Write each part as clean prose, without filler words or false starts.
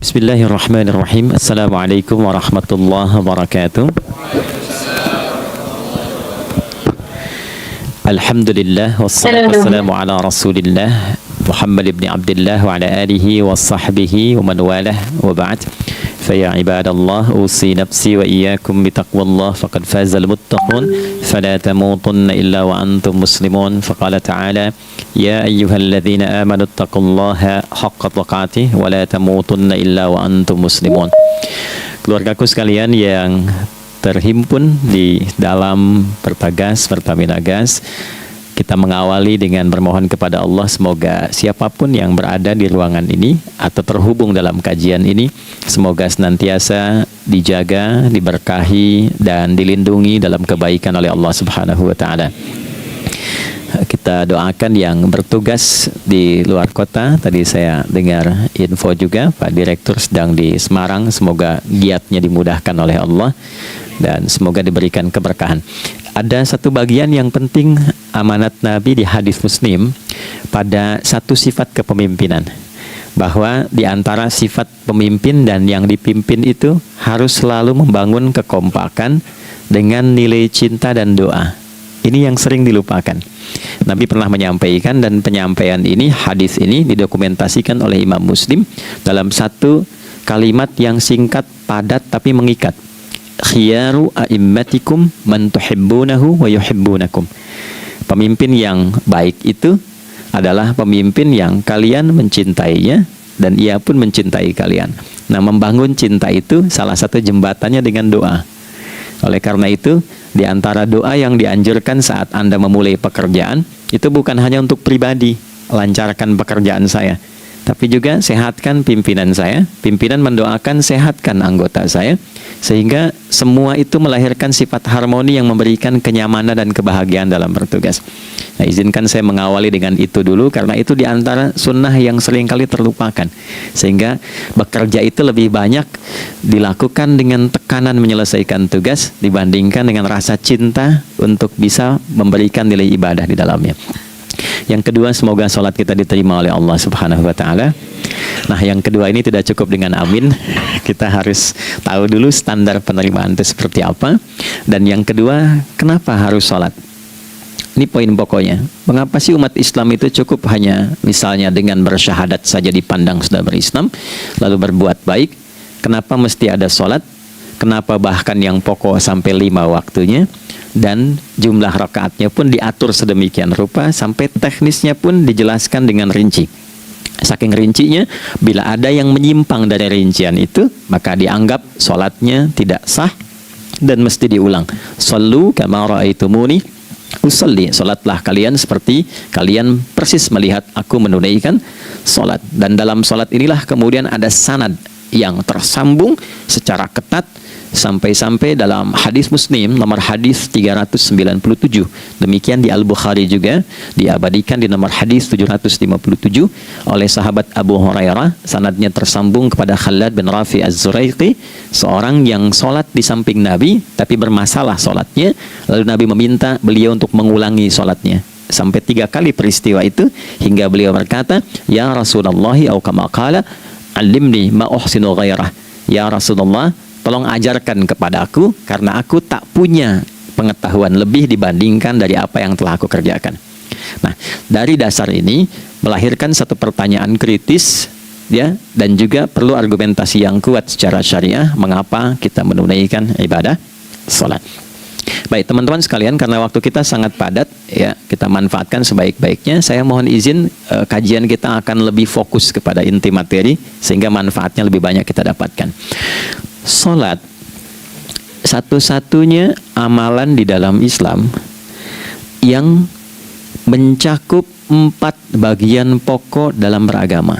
Bismillahirrahmanirrahim. Assalamualaikum warahmatullahi wabarakatuh. Alhamdulillah wassalatu wassalamu ala Rasulillah Muhammad ibn Abdullah wa ala alihi wa sahbihi wa man walah wa ba'd. Faya ibadallah usi nafsi wa iyyakum bitaqwallah faqad fazal muttaqun fala tamutunna illa wa antum muslimun. Faqala ta'ala ya ayyuhalladzina amanu taqullaha haqqa tuqatih wa la tamutunna illa wa antum muslimun. Keluargaku sekalian yang terhimpun di dalam Pertagas, Pertamina Gas, kita mengawali dengan bermohon kepada Allah semoga siapapun yang berada di ruangan ini atau terhubung dalam kajian ini, semoga senantiasa dijaga, diberkahi dan dilindungi dalam kebaikan oleh Allah Subhanahu wa taala. Kita doakan yang bertugas di luar kota. Tadi saya dengar info juga Pak Direktur sedang di Semarang. Semoga giatnya dimudahkan oleh Allah dan semoga diberikan keberkahan. Ada satu bagian yang penting amanat Nabi di hadis Muslim pada satu sifat kepemimpinan, bahwa di antara sifat pemimpin dan yang dipimpin itu harus selalu membangun kekompakan dengan nilai cinta dan doa. Ini yang sering dilupakan. Nabi pernah menyampaikan, dan penyampaian ini, hadis ini didokumentasikan oleh Imam Muslim dalam satu kalimat yang singkat, padat tapi mengikat. Khiyaru a'immatikum man tuhibbunahu wa yuhibbunakum. Pemimpin yang baik itu adalah pemimpin yang kalian mencintainya dan ia pun mencintai kalian. Nah, membangun cinta itu salah satu jembatannya dengan doa. Oleh karena itu, di antara doa yang dianjurkan saat Anda memulai pekerjaan, itu bukan hanya untuk pribadi, lancarkan pekerjaan saya, tapi juga sehatkan pimpinan saya. Pimpinan mendoakan sehatkan anggota saya, sehingga semua itu melahirkan sifat harmoni yang memberikan kenyamanan dan kebahagiaan dalam bertugas. Nah, izinkan saya mengawali dengan itu dulu, karena itu di antara sunnah yang seringkali terlupakan. Sehingga bekerja itu lebih banyak dilakukan dengan tekanan menyelesaikan tugas dibandingkan dengan rasa cinta untuk bisa memberikan nilai ibadah di dalamnya. Yang kedua, semoga sholat kita diterima oleh Allah Subhanahu wa ta'ala. Nah, yang kedua ini tidak cukup dengan amin. Kita harus tahu dulu standar penerimaan itu seperti apa. Dan yang kedua, kenapa harus sholat? Ini poin pokoknya. Mengapa sih umat Islam itu cukup hanya misalnya dengan bersyahadat saja dipandang sudah berislam, lalu berbuat baik? Kenapa mesti ada sholat? Kenapa bahkan yang pokok sampai 5 waktunya? Dan jumlah rakaatnya pun diatur sedemikian rupa, sampai teknisnya pun dijelaskan dengan rinci. Saking rincinya, bila ada yang menyimpang dari rincian itu, maka dianggap sholatnya tidak sah dan mesti diulang. Shallu kama ra'aitumuni usalli. Sholatlah kalian seperti kalian persis melihat aku menunaikan sholat. Dan dalam sholat inilah kemudian ada sanad yang tersambung secara ketat, sampai-sampai dalam hadis Muslim nomor hadis 397. Demikian di Al-Bukhari juga diabadikan di nomor hadis 757 oleh sahabat Abu Hurairah. Sanadnya tersambung kepada Khalad bin Rafi Az-Zuraiqi, seorang yang sholat di samping Nabi tapi bermasalah sholatnya. Lalu Nabi meminta beliau untuk mengulangi sholatnya. Sampai 3 kali peristiwa itu, hingga beliau berkata, ya Rasulullah au kama qala alimni ma uhsinu ghairah. Ya Rasulullah, tolong ajarkan kepada aku, karena aku tak punya pengetahuan lebih dibandingkan dari apa yang telah aku kerjakan. Nah, dari dasar ini melahirkan satu pertanyaan kritis, ya, dan juga perlu argumentasi yang kuat secara syariah mengapa kita menunaikan ibadah sholat. Baik teman-teman sekalian, karena waktu kita sangat padat, ya, kita manfaatkan sebaik-baiknya. Saya mohon izin, kajian kita akan lebih fokus kepada inti materi sehingga manfaatnya lebih banyak kita dapatkan. Sholat satu-satunya amalan di dalam Islam yang mencakup 4 bagian pokok dalam beragama.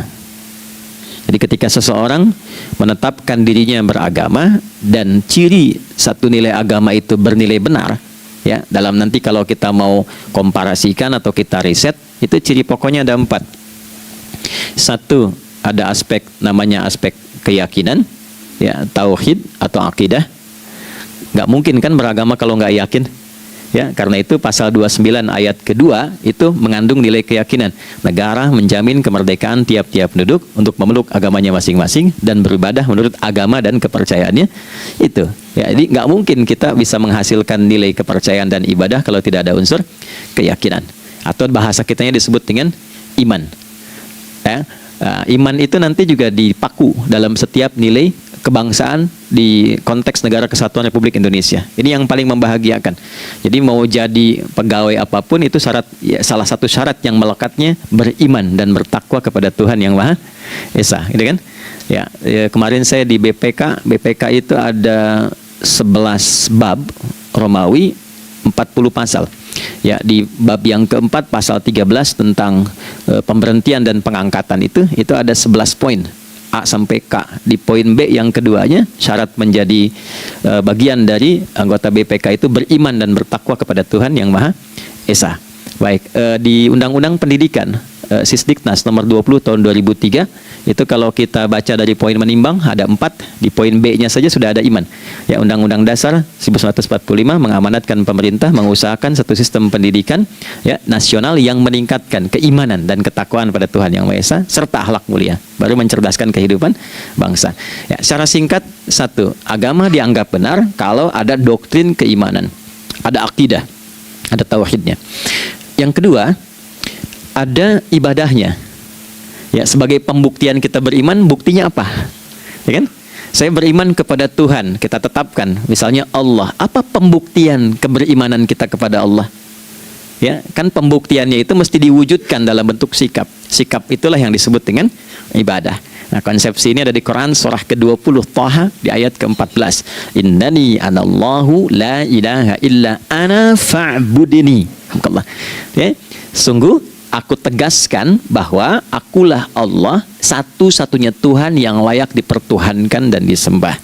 Jadi ketika seseorang menetapkan dirinya beragama dan ciri satu nilai agama itu bernilai benar, ya, dalam nanti kalau kita mau komparasikan atau kita riset, itu ciri pokoknya ada 4. Satu, ada aspek namanya aspek keyakinan, ya, tauhid atau akidah. Nggak mungkin kan beragama kalau nggak yakin. Ya, karena itu pasal 29 ayat kedua itu mengandung nilai keyakinan. Negara menjamin kemerdekaan tiap-tiap penduduk untuk memeluk agamanya masing-masing dan beribadah menurut agama dan kepercayaannya itu. Ya, jadi nggak mungkin kita bisa menghasilkan nilai kepercayaan dan ibadah kalau tidak ada unsur keyakinan. Atau bahasa kitanya disebut dengan iman. Ya, iman itu nanti juga dipaku dalam setiap nilai kebangsaan di konteks Negara Kesatuan Republik Indonesia. Ini yang paling membahagiakan. Jadi mau jadi pegawai apapun itu syarat, ya, salah satu syarat yang melekatnya beriman dan bertakwa kepada Tuhan Yang Maha Esa, gitu kan? Ya, kemarin saya di BPK itu ada 11 bab Romawi, 40 pasal. Ya, di bab yang keempat pasal 13 tentang pemberhentian dan pengangkatan itu ada 11 poin. A sampai K. Di poin B yang keduanya, syarat menjadi bagian dari anggota BPK itu beriman dan bertakwa kepada Tuhan Yang Maha Esa. Baik, di Undang-Undang Pendidikan Sisdiknas nomor 20 tahun 2003 itu kalau kita baca dari poin menimbang ada 4, di poin B-nya saja sudah ada iman. Ya, Undang-Undang Dasar 1945 mengamanatkan pemerintah mengusahakan satu sistem pendidikan, ya, nasional yang meningkatkan keimanan dan ketakwaan pada Tuhan Yang Maha Esa serta akhlak mulia, baru mencerdaskan kehidupan bangsa. Ya, secara singkat, satu, agama dianggap benar kalau ada doktrin keimanan, ada akidah, ada tauhidnya. Yang kedua, ada ibadahnya. Ya, sebagai pembuktian kita beriman, buktinya apa? Ya kan? Saya beriman kepada Tuhan, kita tetapkan, misalnya Allah. Apa pembuktian keberimanan kita kepada Allah? Ya, kan pembuktiannya itu mesti diwujudkan dalam bentuk sikap. Sikap itulah yang disebut dengan ibadah. Nah, konsepsi ini ada di Quran surah ke-20 Thaha di ayat ke-14. Innani anallahu la ilaha illa ana fa'budini. Alhamdulillah. Ya, sungguh aku tegaskan bahwa akulah Allah, satu-satunya Tuhan yang layak dipertuhankan dan disembah.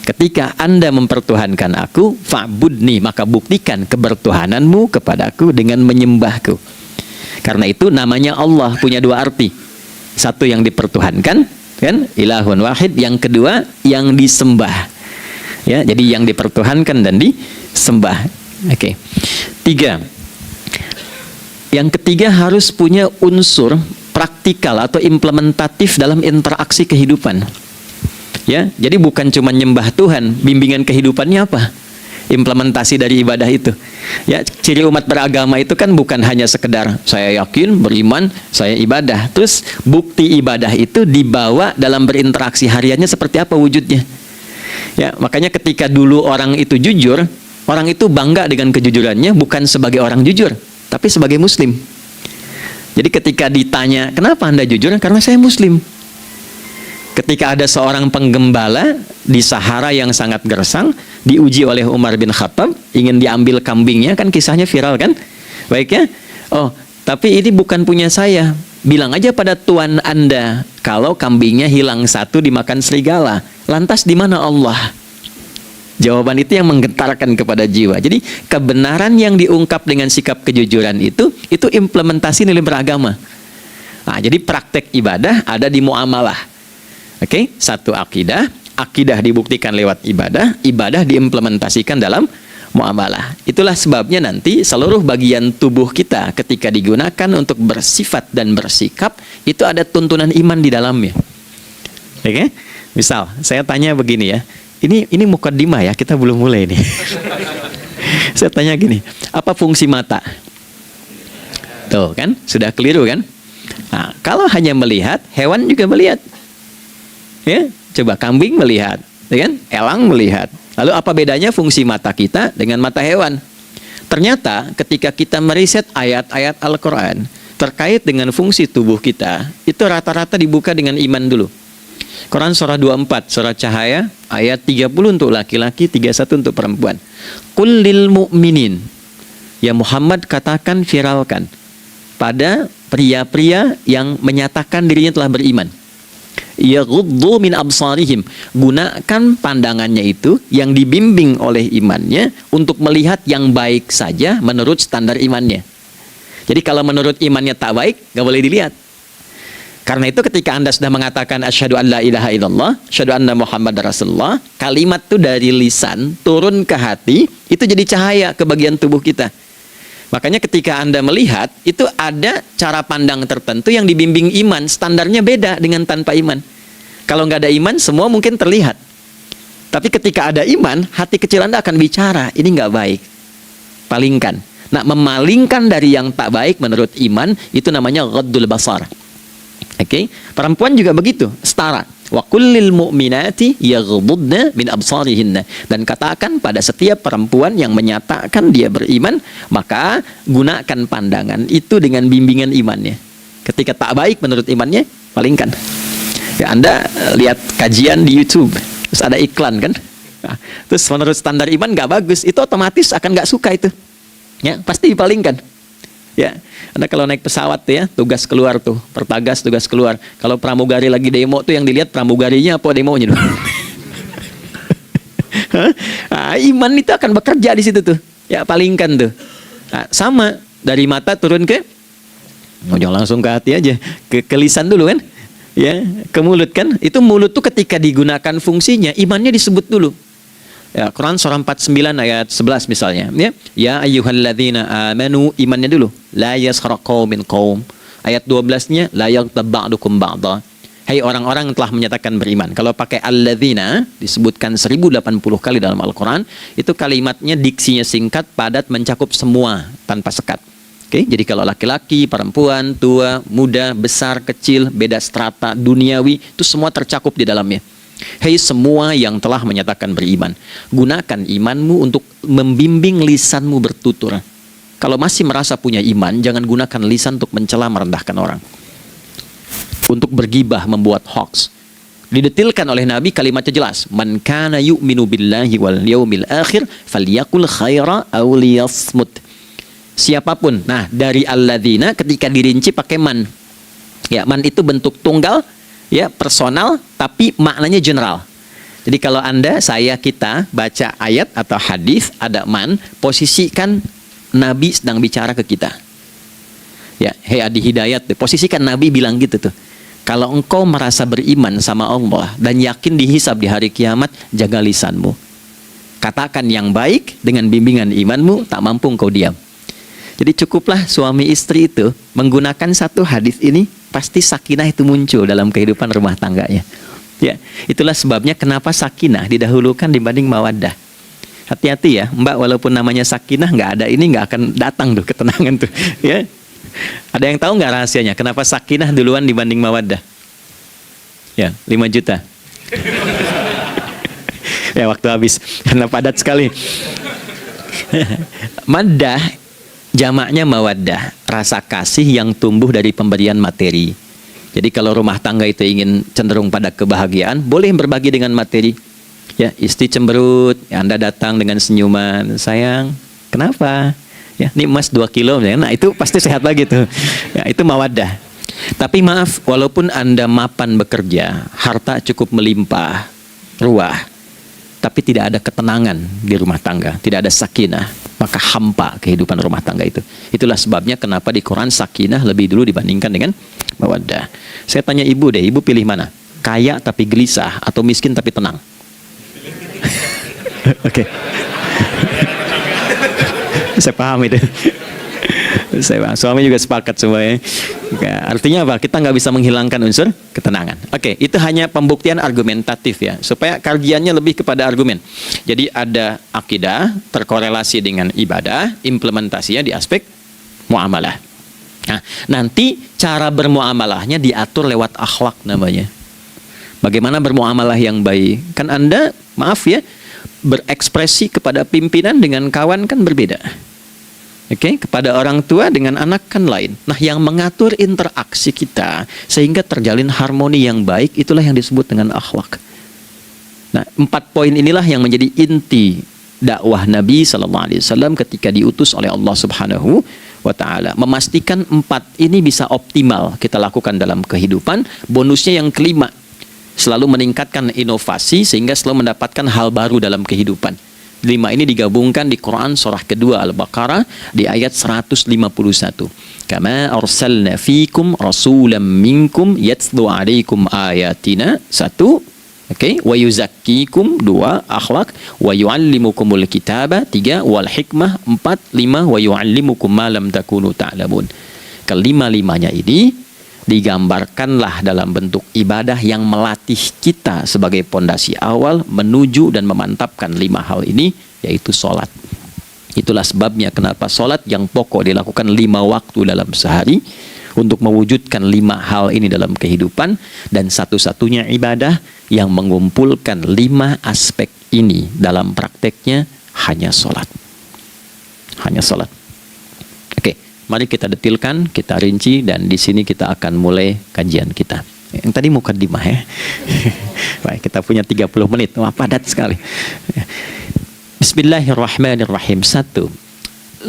Ketika Anda mempertuhankan aku, fa'budni, maka buktikan kebertuhananmu kepadaku dengan menyembahku. Karena itu namanya Allah punya dua arti. Satu yang dipertuhankan, kan? Ilahun wahid. Yang kedua yang disembah. Ya, jadi yang dipertuhankan dan disembah. Oke. Tiga. Yang ketiga harus punya unsur praktikal atau implementatif dalam interaksi kehidupan. Ya, jadi bukan cuma nyembah Tuhan, bimbingan kehidupannya apa? Implementasi dari ibadah itu. Ya, ciri umat beragama itu kan bukan hanya sekedar saya yakin, beriman, saya ibadah. Terus bukti ibadah itu dibawa dalam berinteraksi hariannya seperti apa wujudnya. Ya, makanya ketika dulu orang itu jujur, orang itu bangga dengan kejujurannya bukan sebagai orang jujur, tapi sebagai muslim. Jadi ketika ditanya, kenapa Anda jujur? Karena saya muslim. Ketika ada seorang penggembala di Sahara yang sangat gersang, diuji oleh Umar bin Khattab, ingin diambil kambingnya, kan kisahnya viral kan? Baik ya? Oh, tapi ini bukan punya saya. Bilang aja pada tuan Anda, kalau kambingnya hilang satu dimakan serigala. Lantas di mana Allah? Jawaban itu yang menggetarkan kepada jiwa. Jadi kebenaran yang diungkap dengan sikap kejujuran itu implementasi nilai beragama. Nah, jadi praktek ibadah ada di muamalah. Oke, satu akidah, akidah dibuktikan lewat ibadah, ibadah diimplementasikan dalam muamalah. Itulah sebabnya nanti seluruh bagian tubuh kita ketika digunakan untuk bersifat dan bersikap itu ada tuntunan iman di dalamnya. Oke, misal saya tanya begini ya. Ini mukaddimah ya, kita belum mulai nih. Saya tanya gini, apa fungsi mata? Tuh kan, sudah keliru kan? Nah, kalau hanya melihat, hewan juga melihat. Ya, coba kambing melihat, ya kan? Elang melihat. Lalu apa bedanya fungsi mata kita dengan mata hewan? Ternyata ketika kita meriset ayat-ayat Al-Quran terkait dengan fungsi tubuh kita, itu rata-rata dibuka dengan iman dulu. Quran surah 24, surah Cahaya, ayat 30 untuk laki-laki, 31 untuk perempuan. Qul lil mu'minin, ya Muhammad katakan, viralkan pada pria-pria yang menyatakan dirinya telah beriman. Yaghuddu min absarihim, gunakan pandangannya itu yang dibimbing oleh imannya untuk melihat yang baik saja menurut standar imannya. Jadi kalau menurut imannya tak baik, nggak boleh dilihat. Karena itu ketika Anda sudah mengatakan asyhadu an la ilaha illallah, asyhadu anna Muhammad Rasulullah, kalimat itu dari lisan turun ke hati, itu jadi cahaya ke bagian tubuh kita. Makanya ketika Anda melihat, itu ada cara pandang tertentu yang dibimbing iman, standarnya beda dengan tanpa iman. Kalau nggak ada iman, semua mungkin terlihat. Tapi ketika ada iman, hati kecil Anda akan bicara, ini nggak baik. Palingkan. Nah, memalingkan dari yang tak baik menurut iman, itu namanya ghaddul basar. Oke, perempuan juga begitu, setara. Wa kullil mu'minati yaghdudna min absarihinna. Dan katakan pada setiap perempuan yang menyatakan dia beriman, maka gunakan pandangan itu dengan bimbingan imannya. Ketika tak baik menurut imannya, palingkan. Ya, Anda lihat kajian di YouTube, terus ada iklan kan? Nah, terus menurut standar iman nggak bagus, itu otomatis akan nggak suka itu. Ya, pasti dipalingkan. Ya, Anda kalau naik pesawat tuh ya, tugas keluar tuh, pertagas tugas keluar. Kalau pramugari lagi demo tuh yang dilihat pramugarinya apa demonya tuh. Nah, iman itu akan bekerja di situ tuh. Ya, palingkan tuh. Nah, sama dari mata turun ke, jangan langsung ke hati aja, ke lisan dulu kan? Ya, ke mulut kan? Itu mulut tuh ketika digunakan fungsinya, imannya disebut dulu. Ya, Quran surah 49 ayat 11 misalnya, ya. Ya ayyuhalladzina amanu, imannya dulu. La yaskhar qaumin qaum. Ayat 12-nya la yaghtab ba'dukum ba'dha. Hai orang-orang yang telah menyatakan beriman. Kalau pakai alladzina disebutkan 1080 kali dalam Al-Qur'an, itu kalimatnya diksinya singkat, padat, mencakup semua tanpa sekat. Oke, jadi kalau laki-laki, perempuan, tua, muda, besar, kecil, beda strata duniawi, itu semua tercakup di dalamnya. Hei semua yang telah menyatakan beriman, gunakan imanmu untuk membimbing lisanmu bertutur. Kalau masih merasa punya iman, jangan gunakan lisan untuk mencela, merendahkan orang, untuk bergibah, membuat hoax. Didetilkan oleh Nabi, kalimatnya jelas. Man kana yu'minu billahi wal yaumil akhir falyakul khaira aw liyasmut. Siapapun. Nah, dari alladzina ketika dirinci pakai man. Ya, man itu bentuk tunggal, ya, personal, tapi maknanya general. Jadi kalau Anda, saya, kita baca ayat atau hadis ada man, posisikan Nabi sedang bicara ke kita. Ya, hei adi hidayat, posisikan Nabi bilang gitu tuh. Kalau engkau merasa beriman sama Allah dan yakin dihisab di hari kiamat, jaga lisanmu. Katakan yang baik dengan bimbingan imanmu, tak mampu engkau diam. Jadi cukuplah suami istri itu menggunakan satu hadis ini, pasti sakinah itu muncul dalam kehidupan rumah tangganya. Ya, itulah sebabnya kenapa sakinah didahulukan dibanding mawaddah. Hati-hati ya, Mbak, walaupun namanya sakinah, nggak ada ini nggak akan datang tuh ketenangan tuh. Ya, ada yang tahu nggak rahasianya? Kenapa sakinah duluan dibanding mawaddah? Ya, 5 juta. Ya, waktu habis karena padat sekali. Maddah jamaknya mawaddah, rasa kasih yang tumbuh dari pemberian materi. Jadi kalau rumah tangga itu ingin cenderung pada kebahagiaan, boleh berbagi dengan materi. Ya, istri cemberut, ya, Anda datang dengan senyuman, sayang, kenapa? Ya, ini emas 2 kilo, ya. Nah itu pasti sehat lagi tuh. Ya, itu mawaddah. Tapi maaf, walaupun Anda mapan bekerja, harta cukup melimpah, ruah, tapi tidak ada ketenangan di rumah tangga, tidak ada sakinah, maka hampa kehidupan rumah tangga itu. Itulah sebabnya kenapa di Quran sakinah lebih dulu dibandingkan dengan mawaddah. Saya tanya ibu deh, ibu pilih mana? Kaya tapi gelisah atau miskin tapi tenang? Oke. Saya paham itu. Suami juga sepakat semuanya. Artinya apa? Kita nggak bisa menghilangkan unsur ketenangan. Oke, itu hanya pembuktian argumentatif ya, supaya kajiannya lebih kepada argumen. Jadi ada akidah terkorelasi dengan ibadah, implementasinya di aspek muamalah. Nah, nanti cara bermuamalahnya diatur lewat akhlak namanya. Bagaimana bermuamalah yang baik? Kan Anda, maaf ya, berekspresi kepada pimpinan dengan kawan kan berbeda. Oke, kepada orang tua dengan anak kan lain. Nah, yang mengatur interaksi kita sehingga terjalin harmoni yang baik, itulah yang disebut dengan akhlak. Nah, 4 poin inilah yang menjadi inti dakwah Nabi SAW ketika diutus oleh Allah Subhanahu wa Ta'ala. Memastikan 4 ini bisa optimal kita lakukan dalam kehidupan. Bonusnya yang kelima, selalu meningkatkan inovasi sehingga selalu mendapatkan hal baru dalam kehidupan. 5 ini digabungkan di Quran surah kedua Al-Baqarah di ayat 151. Kama arsalna fikum rasulam minkum yatlu alaikum ayatina. 1. Oke, wa yuzakkikum 2, akhlak, wa yuallimukumul kitaba 3, wal hikmah 4, 5, wa yuallimukum ma lam takunu ta'lamun. Kelima-limanya ini digambarkanlah dalam bentuk ibadah yang melatih kita sebagai pondasi awal menuju dan memantapkan 5 hal ini, yaitu sholat. Itulah sebabnya kenapa sholat yang pokok dilakukan 5 waktu dalam sehari untuk mewujudkan 5 hal ini dalam kehidupan, dan satu-satunya ibadah yang mengumpulkan 5 aspek ini dalam prakteknya hanya sholat. Hanya sholat. Oke, mari kita detilkan, kita rinci, dan di sini kita akan mulai kajian kita. Yang tadi mukadimah ya. Baik, kita punya 30 menit. Wah, padat sekali. Bismillahirrahmanirrahim. 1.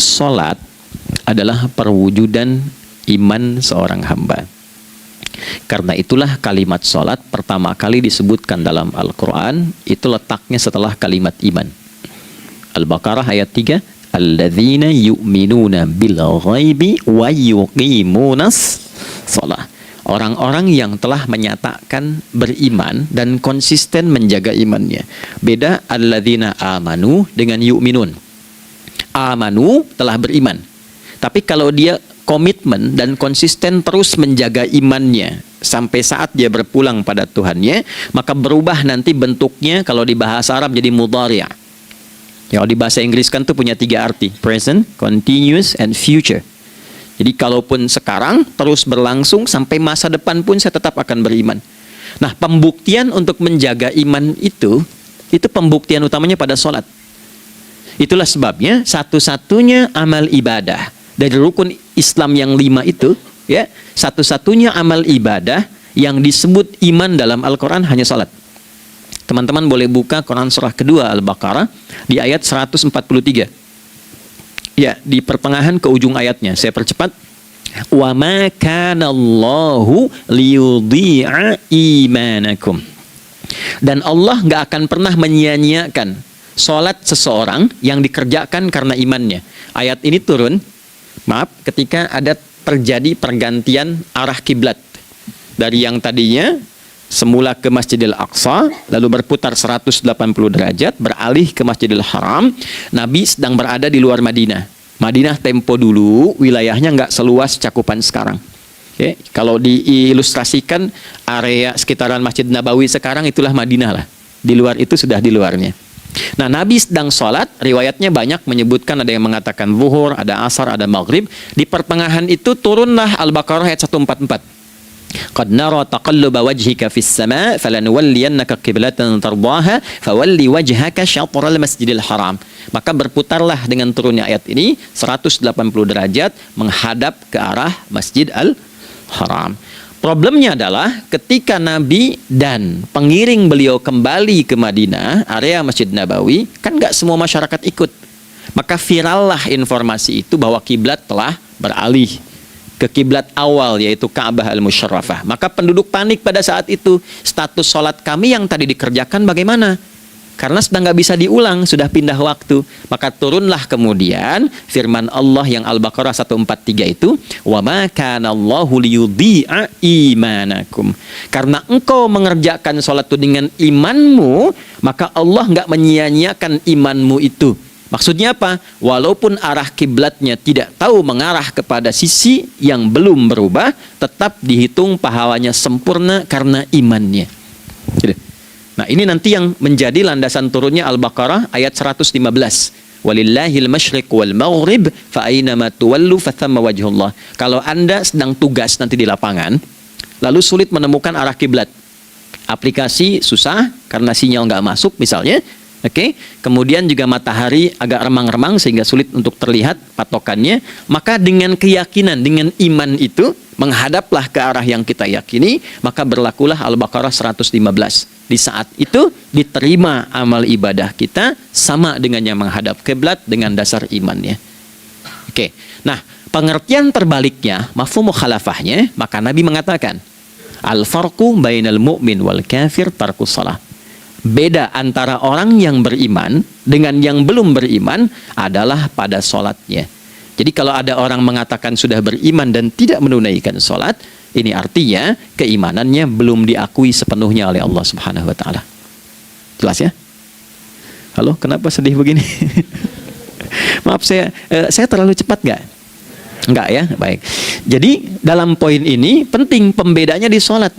Sholat adalah perwujudan iman seorang hamba. Karena itulah kalimat sholat pertama kali disebutkan dalam Al-Quran, itu letaknya setelah kalimat iman. Al-Baqarah ayat 3, alladzina yu'minuna bil ghaibi wa yuqimunas sholat. Orang-orang yang telah menyatakan beriman dan konsisten menjaga imannya. Beda alladzina amanu dengan yu'minun. Amanu telah beriman, tapi kalau dia komitmen dan konsisten terus menjaga imannya sampai saat dia berpulang pada Tuhannya, maka berubah nanti bentuknya. Kalau di bahasa Arab jadi mudhari'. Kalau di bahasa Inggris kan tuh punya 3 arti, present, continuous, and future. Jadi kalaupun sekarang terus berlangsung sampai masa depan pun saya tetap akan beriman. Nah, pembuktian untuk menjaga iman itu pembuktian utamanya pada sholat. Itulah sebabnya satu-satunya amal ibadah dari rukun Islam yang 5 itu, ya, satu-satunya amal ibadah yang disebut iman dalam Al-Quran hanya salat. Teman-teman boleh buka Quran surah kedua Al-Baqarah di ayat 143. Ya, di pertengahan ke ujung ayatnya. Saya percepat. Wa ma kana Allahu liyudhi'a imanakum. Dan Allah nggak akan pernah menyia-nyiakan salat seseorang yang dikerjakan karena imannya. Ayat ini turun, ketika ada terjadi pergantian arah kiblat dari yang tadinya semula ke Masjidil Aqsa, lalu berputar 180 derajat beralih ke Masjidil Haram. Nabi sedang berada di luar Madinah. Madinah tempo dulu wilayahnya nggak seluas cakupan sekarang. Oke, kalau diilustrasikan area sekitaran Masjid Nabawi sekarang itulah Madinah lah. Di luar itu sudah di luarnya. Nah, Nabi sedang sholat, riwayatnya banyak menyebutkan, ada yang mengatakan zuhur, ada asar, ada maghrib. Di pertengahan itu turunlah Al-Baqarah ayat 144. Qad nara taqalluba wajhika fis sama' falanuwalliyannaka qiblatan tardaha fawalli wajhaka syatral masjidil haram. Maka berputarlah dengan turunnya ayat ini 180 derajat menghadap ke arah Masjid Al-Haram. Problemnya adalah ketika Nabi dan pengiring beliau kembali ke Madinah, area Masjid Nabawi, kan nggak semua masyarakat ikut. Maka virallah informasi itu bahwa kiblat telah beralih ke kiblat awal, yaitu Ka'bah Al-Musyarrafah. Maka penduduk panik pada saat itu. Status sholat kami yang tadi dikerjakan bagaimana? Karena sedang nggak bisa diulang, sudah pindah waktu. Maka turunlah kemudian firman Allah yang Al-Baqarah 143 itu, wa ma kana Allahu liyudhi'a imanakum. Karena engkau mengerjakan sholat itu dengan imanmu, maka Allah nggak menyia-nyiakan imanmu itu. Maksudnya apa? Walaupun arah kiblatnya tidak tahu mengarah kepada sisi yang belum berubah, tetap dihitung pahalanya sempurna karena imannya. Nah, ini nanti yang menjadi landasan turunnya Al-Baqarah ayat 115. Walillahil masyriq wal maghrib fa aina ma tuwallu fa thamma wajhullah. Kalau Anda sedang tugas nanti di lapangan, lalu sulit menemukan arah kiblat. Aplikasi susah karena sinyal nggak masuk misalnya. Oke, kemudian juga matahari agak remang-remang sehingga sulit untuk terlihat patokannya. Maka dengan keyakinan, dengan iman itu, menghadaplah ke arah yang kita yakini, maka berlakulah Al-Baqarah 115. Di saat itu diterima amal ibadah kita sama dengan yang menghadap kiblat dengan dasar imannya. Oke, nah pengertian terbaliknya, mafhum mukhalafahnya, maka Nabi mengatakan, al-farqu bainal mu'min wal kafir tarkus shalah. Beda antara orang yang beriman dengan yang belum beriman adalah pada sholatnya. Jadi kalau ada orang mengatakan sudah beriman dan tidak menunaikan sholat, ini artinya keimanannya belum diakui sepenuhnya oleh Allah Subhanahu wa Ta'ala. Jelas ya? Halo, kenapa sedih begini? Maaf, saya terlalu cepat nggak? Enggak ya? Baik. Jadi dalam poin ini penting pembedanya di sholat.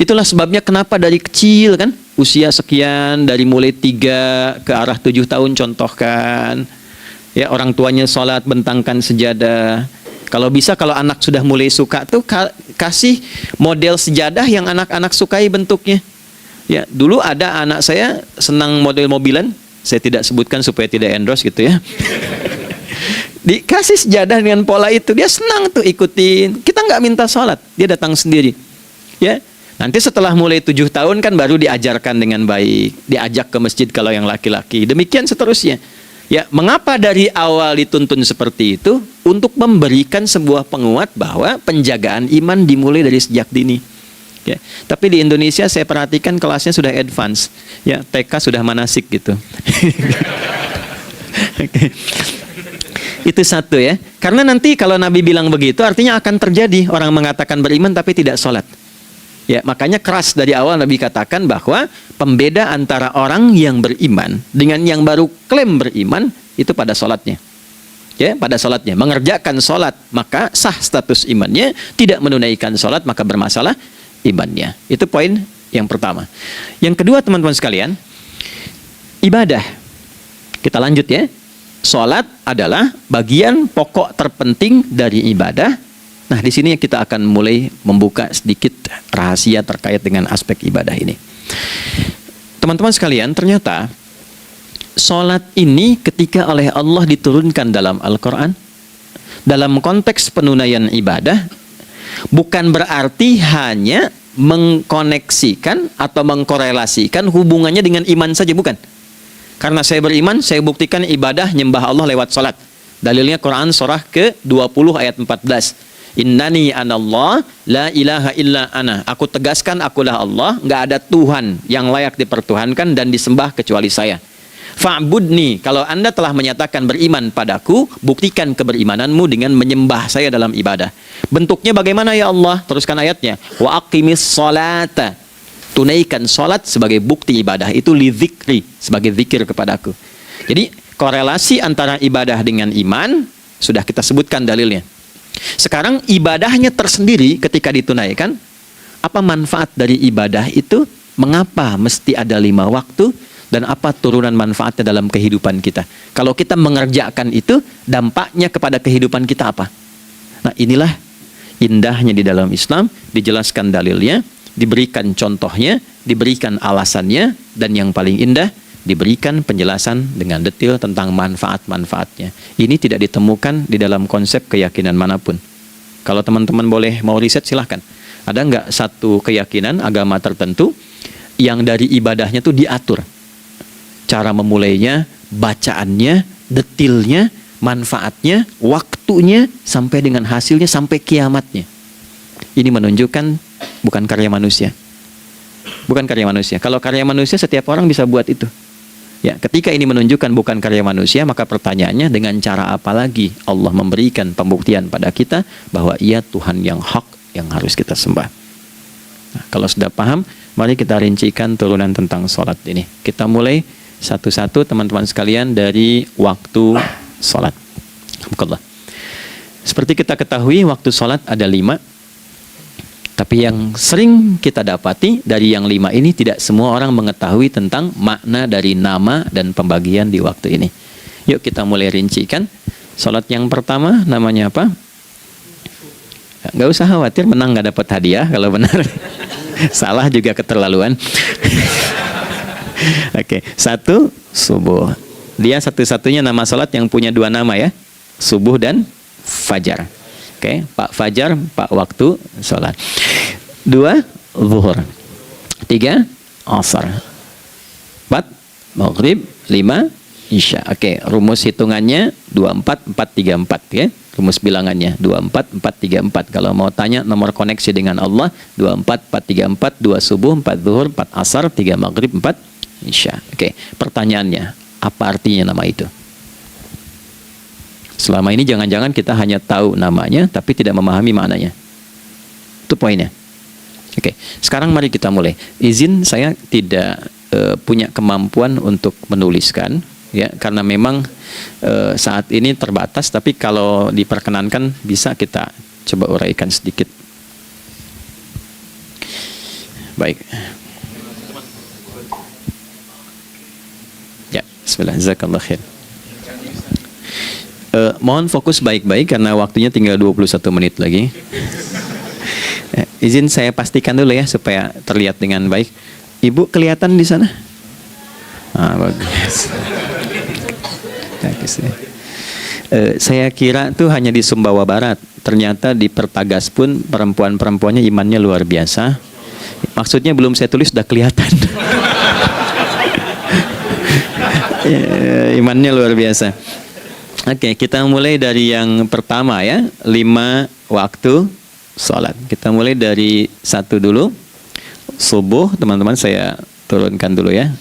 Itulah sebabnya kenapa dari kecil kan, usia sekian, dari mulai 3 ke arah 7 tahun contohkan, ya orang tuanya sholat bentangkan sejadah. Kalau bisa, kalau anak sudah mulai suka tuh kasih model sejadah yang anak-anak sukai bentuknya. Ya, dulu ada anak saya senang model mobilan, saya tidak sebutkan supaya tidak endorse gitu ya. Dikasih sejadah dengan pola itu, dia senang tuh ikutin. Kita nggak minta sholat, dia datang sendiri. Ya. Nanti setelah mulai 7 tahun kan baru diajarkan dengan baik, diajak ke masjid kalau yang laki-laki. Demikian seterusnya. Ya, mengapa dari awal dituntun seperti itu? Untuk memberikan sebuah penguat bahwa penjagaan iman dimulai dari sejak dini. Ya, tapi di Indonesia saya perhatikan kelasnya sudah advance. Ya, TK sudah manasik gitu. Okay. Itu satu ya. Karena nanti kalau Nabi bilang begitu artinya akan terjadi orang mengatakan beriman tapi tidak sholat. Ya, makanya keras dari awal Nabi katakan bahwa pembeda antara orang yang beriman dengan yang baru klaim beriman itu pada sholatnya. Ya, pada sholatnya. Mengerjakan sholat maka sah status imannya, tidak menunaikan sholat maka bermasalah imannya. Itu poin yang pertama. Yang kedua teman-teman sekalian, ibadah. Kita lanjut ya. Sholat adalah bagian pokok terpenting dari ibadah. Nah, di sini kita akan mulai membuka sedikit rahasia terkait dengan aspek ibadah ini. Teman-teman sekalian, ternyata sholat ini ketika oleh Allah diturunkan dalam Al-Quran, dalam konteks penunaian ibadah, bukan berarti hanya mengkoneksikan atau mengkorelasikan hubungannya dengan iman saja, bukan. Karena saya beriman, saya buktikan ibadah nyembah Allah lewat sholat. Dalilnya Quran surah ke-20 ayat 14. Innani anallah la ilaha illa ana. Aku tegaskan akulah Allah, nggak ada Tuhan yang layak dipertuhankan dan disembah kecuali saya. Fa'budni, kalau Anda telah menyatakan beriman padaku, buktikan keberimananmu dengan menyembah saya dalam ibadah. Bentuknya bagaimana ya Allah? Teruskan ayatnya. Wa aqimis sholata. Tunaikan sholat sebagai bukti ibadah. Itu li dzikri, sebagai zikir kepadaku. Jadi korelasi antara ibadah dengan iman sudah kita sebutkan dalilnya. Sekarang ibadahnya tersendiri ketika ditunaikan, apa manfaat dari ibadah itu? Mengapa mesti ada 5 waktu? Dan apa turunan manfaatnya dalam kehidupan kita? Kalau kita mengerjakan itu, dampaknya kepada kehidupan kita apa? Nah, inilah indahnya di dalam Islam, dijelaskan dalilnya, diberikan contohnya, diberikan alasannya, dan yang paling indah, diberikan penjelasan dengan detail tentang manfaat-manfaatnya. Ini tidak ditemukan di dalam konsep keyakinan manapun. Kalau teman-teman boleh mau riset silahkan. Ada nggak satu keyakinan agama tertentu yang dari ibadahnya tuh diatur? Cara memulainya, bacaannya, detailnya, manfaatnya, waktunya, sampai dengan hasilnya, sampai kiamatnya. Ini menunjukkan bukan karya manusia. Bukan karya manusia. Kalau karya manusia setiap orang bisa buat itu. Ya, ketika ini menunjukkan bukan karya manusia, maka pertanyaannya dengan cara apa lagi Allah memberikan pembuktian pada kita bahwa Ia Tuhan yang hak yang harus kita sembah. Nah, kalau sudah paham, mari kita rincikan turunan tentang sholat ini. Kita mulai satu-satu teman-teman sekalian dari waktu sholat. Alhamdulillah. Seperti kita ketahui waktu sholat ada 5. Tapi yang sering kita dapati dari yang 5 ini tidak semua orang mengetahui tentang makna dari nama dan pembagian di waktu ini. Yuk kita mulai rincikan. Salat yang pertama namanya apa? Nggak usah khawatir, menang nggak dapat hadiah kalau benar. Salah juga keterlaluan. Oke, 1 subuh. Dia satu-satunya nama salat yang punya 2 nama ya. Subuh dan fajar. Oke, Pak Fajar, Pak waktu sholat. 2, zuhur. 3, asar. 4, maghrib. 5, Isya. Oke, rumus hitungannya 24434 ya. Rumus bilangannya 24434. Kalau mau tanya nomor koneksi dengan Allah 24434, 2 subuh, 4 zuhur, 4 asar, 3 maghrib, 4 isya. Oke, pertanyaannya, apa artinya nama itu? Selama ini jangan-jangan kita hanya tahu namanya tapi tidak memahami maknanya. Itu poinnya. Oke, sekarang mari kita mulai. Izin saya tidak punya kemampuan untuk menuliskan ya, karena memang saat ini terbatas, tapi kalau diperkenankan bisa kita coba uraikan sedikit. Baik. Ya, bismillah, jazakallah khair. Mohon fokus baik-baik karena waktunya tinggal 21 menit lagi. Izin saya pastikan dulu ya supaya terlihat dengan baik. Ibu kelihatan di sana? Bagus. Saya kira tuh hanya di Sumbawa Barat. Ternyata di Pertagas pun perempuan-perempuannya imannya luar biasa. Maksudnya belum saya tulis sudah kelihatan. Imannya luar biasa. Oke, kita mulai dari yang pertama ya. 5 waktu sholat. Kita mulai dari 1 dulu. Subuh, teman-teman saya turunkan dulu ya.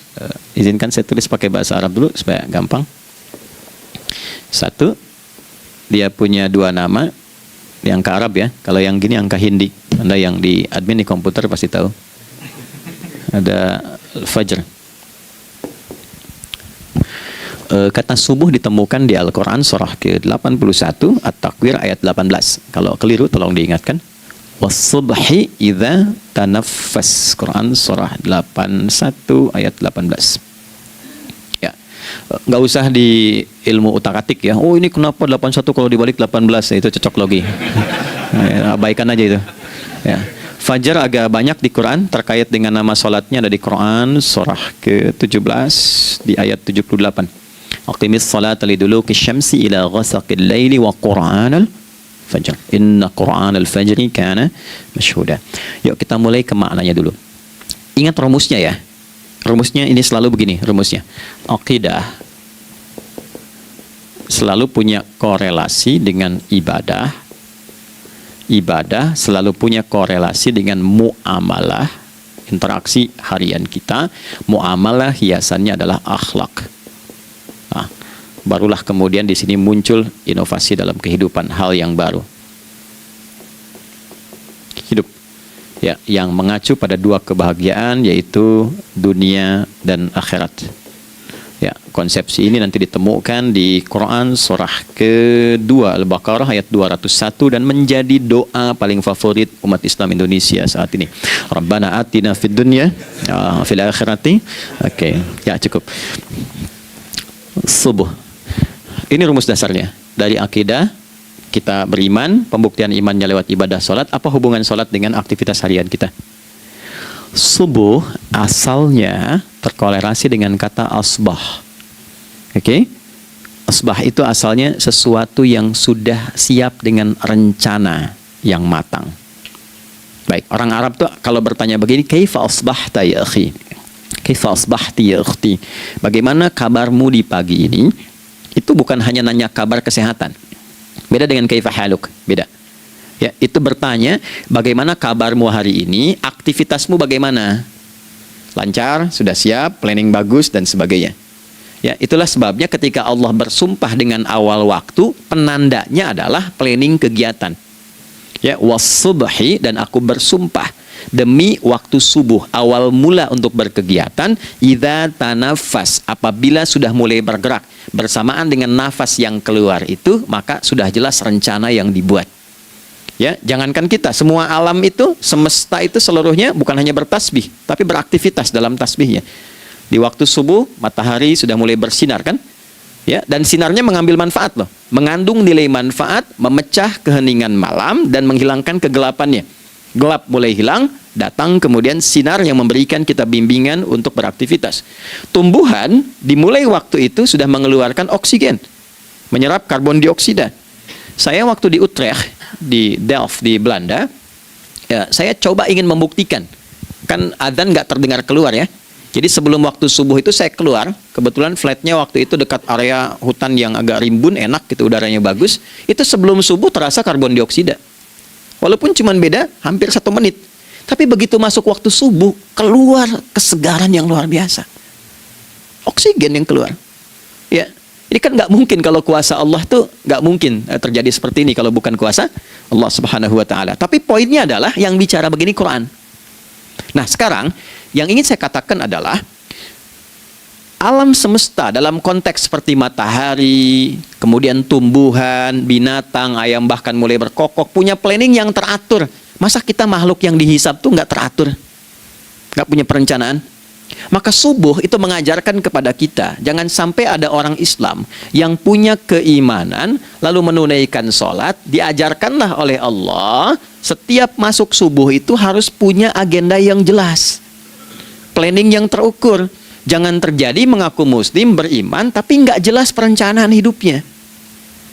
Izinkan saya tulis pakai bahasa Arab dulu supaya gampang. 1, dia punya 2 nama, yang ke Arab ya. Kalau yang gini angka Hindi. Anda yang di admin di komputer pasti tahu. Ada Fajr. Kata subuh ditemukan di Al-Quran surah ke-81 At-Takwir ayat 18. Kalau keliru tolong diingatkan. Was-subhi idza tanaffas. Quran surah 81 ayat 18. Ya. Nggak usah di ilmu utak-atik ya. Oh ini kenapa 81 kalau dibalik 18? Itu cocok logi. Ya, abaikan aja itu. Ya. Fajar agak banyak di Quran terkait dengan nama salatnya, ada di Quran surah ke-17 di ayat 78. Aqimis salata liduluki syamsi ila ghasaqil laili wa Qur'anal fajr. Inna Qur'anal fajri kana masyhuda. Yuk kita mulai ke maknanya dulu. Ingat rumusnya ya. Rumusnya ini selalu begini rumusnya. Aqidah selalu punya korelasi dengan ibadah. Ibadah selalu punya korelasi dengan muamalah, interaksi harian kita. Muamalah hiasannya adalah akhlak. Nah, barulah kemudian di sini muncul inovasi dalam kehidupan, hal yang baru. Hidup ya, yang mengacu pada 2 kebahagiaan yaitu dunia dan akhirat. Ya, konsepsi ini nanti ditemukan di Quran surah ke-2 Al-Baqarah ayat 201 dan menjadi doa paling favorit umat Islam Indonesia saat ini. Rabbana atina fid dunya fil akhirati. Oke, ya cukup. Subuh. Ini rumus dasarnya. Dari akidah kita beriman, pembuktian imannya lewat ibadah salat. Apa hubungan salat dengan aktivitas harian kita? Subuh asalnya terkolerasi dengan kata asbah. Oke? Asbah itu asalnya sesuatu yang sudah siap dengan rencana yang matang. Baik, orang Arab tuh kalau bertanya begini, kaifa asbahta ya akhi? Kaifa asbahti ya ukhti? Bagaimana kabarmu di pagi ini? Itu bukan hanya nanya kabar kesehatan. Beda dengan kaifa haluk, beda. Ya, itu bertanya bagaimana kabarmu hari ini, aktivitasmu bagaimana? Lancar, sudah siap, planning bagus dan sebagainya. Ya, itulah sebabnya ketika Allah bersumpah dengan awal waktu, penandanya adalah planning kegiatan. Ya, was-subhi, dan aku bersumpah demi waktu subuh, awal mula untuk berkegiatan, idza tanaffas, apabila sudah mulai bergerak bersamaan dengan nafas yang keluar itu, maka sudah jelas rencana yang dibuat. Ya, jangankan kita, semua alam itu, semesta itu seluruhnya bukan hanya bertasbih, tapi beraktivitas dalam tasbihnya. Di waktu subuh, matahari sudah mulai bersinar kan? Ya, dan sinarnya mengambil manfaat loh, mengandung nilai manfaat, memecah keheningan malam dan menghilangkan kegelapannya. Gelap mulai hilang, datang kemudian sinar yang memberikan kita bimbingan untuk beraktivitas. Tumbuhan dimulai waktu itu sudah mengeluarkan oksigen, menyerap karbon dioksida. Saya waktu di Utrecht, di Delft di Belanda, ya, saya coba ingin membuktikan. Kan adzan nggak terdengar keluar ya. Jadi sebelum waktu subuh itu saya keluar, kebetulan flatnya waktu itu dekat area hutan yang agak rimbun, enak gitu, udaranya bagus. Itu sebelum subuh terasa karbon dioksida. Walaupun cuma beda hampir 1 menit. Tapi begitu masuk waktu subuh, keluar kesegaran yang luar biasa. Oksigen yang keluar. Ya, ini kan nggak mungkin kalau kuasa Allah tuh nggak mungkin terjadi seperti ini kalau bukan kuasa Allah Subhanahu Wa Taala. Tapi poinnya adalah yang bicara begini Quran. Nah sekarang yang ingin saya katakan adalah alam semesta dalam konteks seperti matahari, kemudian tumbuhan, binatang, ayam bahkan mulai berkokok punya planning yang teratur. Masa kita makhluk yang dihisab tuh nggak teratur, nggak punya perencanaan? Maka subuh itu mengajarkan kepada kita, jangan sampai ada orang Islam yang punya keimanan, lalu menunaikan sholat, diajarkanlah oleh Allah, setiap masuk subuh itu harus punya agenda yang jelas, planning yang terukur. Jangan terjadi mengaku muslim, beriman, tapi nggak jelas perencanaan hidupnya.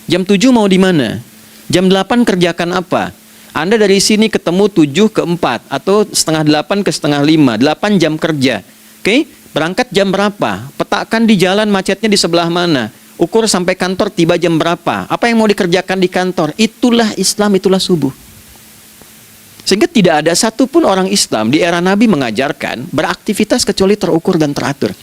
Jam 7 mau di mana? Jam 8 kerjakan apa? Anda dari sini ketemu 7 ke 4, atau setengah 8 ke setengah 5, 8 jam kerja. Oke, berangkat jam berapa? Petakan di jalan macetnya di sebelah mana? Ukur sampai kantor tiba jam berapa? Apa yang mau dikerjakan di kantor? Itulah Islam, itulah subuh. Sehingga tidak ada satupun orang Islam di era Nabi mengajarkan beraktivitas kecuali terukur dan teratur.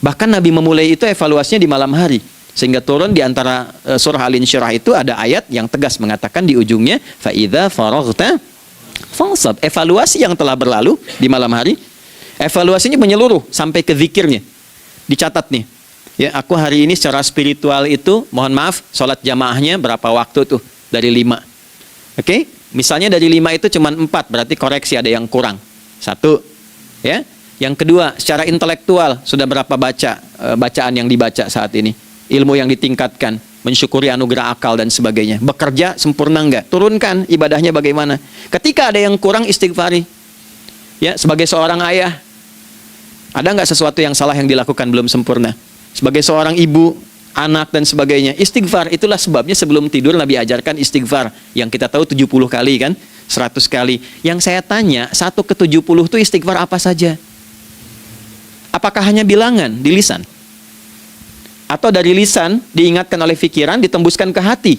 Bahkan Nabi memulai itu evaluasinya di malam hari. Sehingga turun di antara surah Al-Insyirah itu ada ayat yang tegas mengatakan di ujungnya, فَإِذَا فَرَغْتَ فَانْصَبْ. Evaluasi yang telah berlalu di malam hari. Evaluasinya menyeluruh sampai ke zikirnya. Dicatat nih. Ya, aku hari ini secara spiritual itu, mohon maaf, sholat jamaahnya berapa waktu tuh? Dari 5. Oke? Misalnya dari 5 itu cuma 4, berarti koreksi ada yang kurang. 1. Ya. Yang kedua, secara intelektual sudah berapa bacaan yang dibaca saat ini? Ilmu yang ditingkatkan, mensyukuri anugerah akal dan sebagainya. Bekerja sempurna enggak? Turunkan ibadahnya bagaimana? Ketika ada yang kurang, istighfari. Ya, sebagai seorang ayah, ada nggak sesuatu yang salah yang dilakukan belum sempurna? Sebagai seorang ibu, anak dan sebagainya, istighfar. Itulah sebabnya sebelum tidur Nabi ajarkan istighfar. Yang kita tahu 70 kali kan, 100 kali. Yang saya tanya, 1 ke 70 itu istighfar apa saja? Apakah hanya bilangan di lisan? Atau dari lisan diingatkan oleh pikiran, ditembuskan ke hati?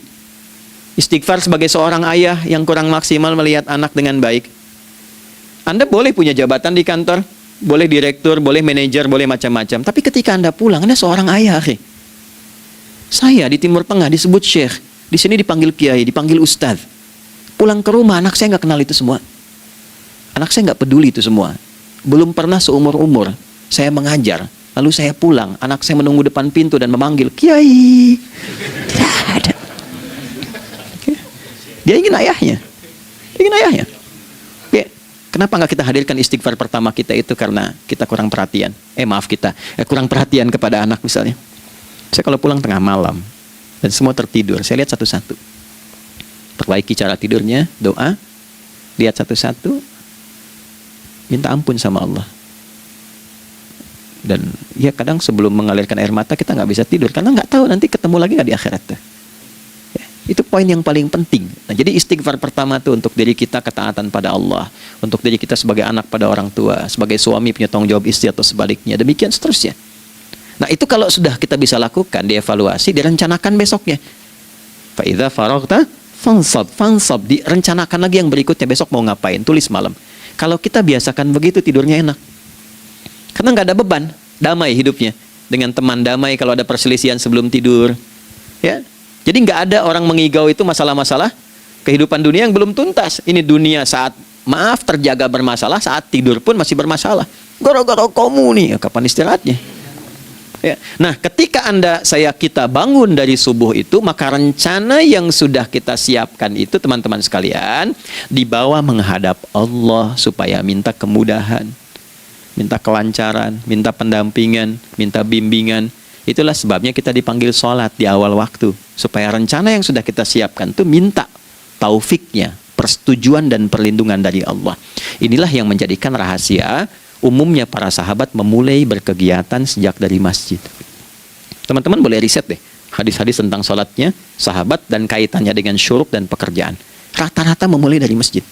Istighfar sebagai seorang ayah yang kurang maksimal melihat anak dengan baik. Anda boleh punya jabatan di kantor, boleh direktur, boleh manajer, boleh macam-macam. Tapi ketika Anda pulang, Anda seorang ayah. Saya di Timur Tengah disebut syekh, di sini dipanggil kiai, dipanggil ustadz. Pulang ke rumah, anak saya nggak kenal itu semua. Anak saya nggak peduli itu semua. Belum pernah seumur-umur saya mengajar, lalu saya pulang, anak saya menunggu depan pintu dan memanggil, kiai. Tidak ada. Dia ingin ayahnya. Ingin ayahnya. Kenapa nggak kita hadirkan istighfar pertama kita itu karena kita kurang perhatian? Kurang perhatian kepada anak misalnya. Saya kalau pulang tengah malam dan semua tertidur, saya lihat satu-satu. Perbaiki cara tidurnya, doa, lihat satu-satu, minta ampun sama Allah. Dan ya kadang sebelum mengalirkan air mata kita nggak bisa tidur karena nggak tahu nanti ketemu lagi nggak di akhirat. Itu poin yang paling penting. Nah, jadi istighfar pertama itu untuk diri kita ketaatan pada Allah, untuk diri kita sebagai anak pada orang tua, sebagai suami punya tanggung jawab istri atau sebaliknya, demikian seterusnya. Nah, itu kalau sudah kita bisa lakukan, dievaluasi, direncanakan besoknya. Fa idza faraghta fansab, direncanakan lagi yang berikutnya, besok mau ngapain, tulis malam. Kalau kita biasakan begitu, tidurnya enak. Karena nggak ada beban, damai hidupnya. Dengan teman damai kalau ada perselisihan sebelum tidur. Ya. Jadi nggak ada orang mengigau itu masalah-masalah kehidupan dunia yang belum tuntas. Ini dunia saat terjaga bermasalah, saat tidur pun masih bermasalah. Gara-gara kamu nih, kapan istirahatnya? Ya. Nah, ketika kita bangun dari subuh itu, maka rencana yang sudah kita siapkan itu, teman-teman sekalian, dibawa menghadap Allah supaya minta kemudahan, minta kelancaran, minta pendampingan, minta bimbingan. Itulah sebabnya kita dipanggil sholat di awal waktu. Supaya rencana yang sudah kita siapkan itu minta taufiknya, persetujuan dan perlindungan dari Allah. Inilah yang menjadikan rahasia umumnya para sahabat memulai berkegiatan sejak dari masjid. Teman-teman boleh riset deh hadis-hadis tentang sholatnya sahabat dan kaitannya dengan syuruk dan pekerjaan. Rata-rata memulai dari masjid.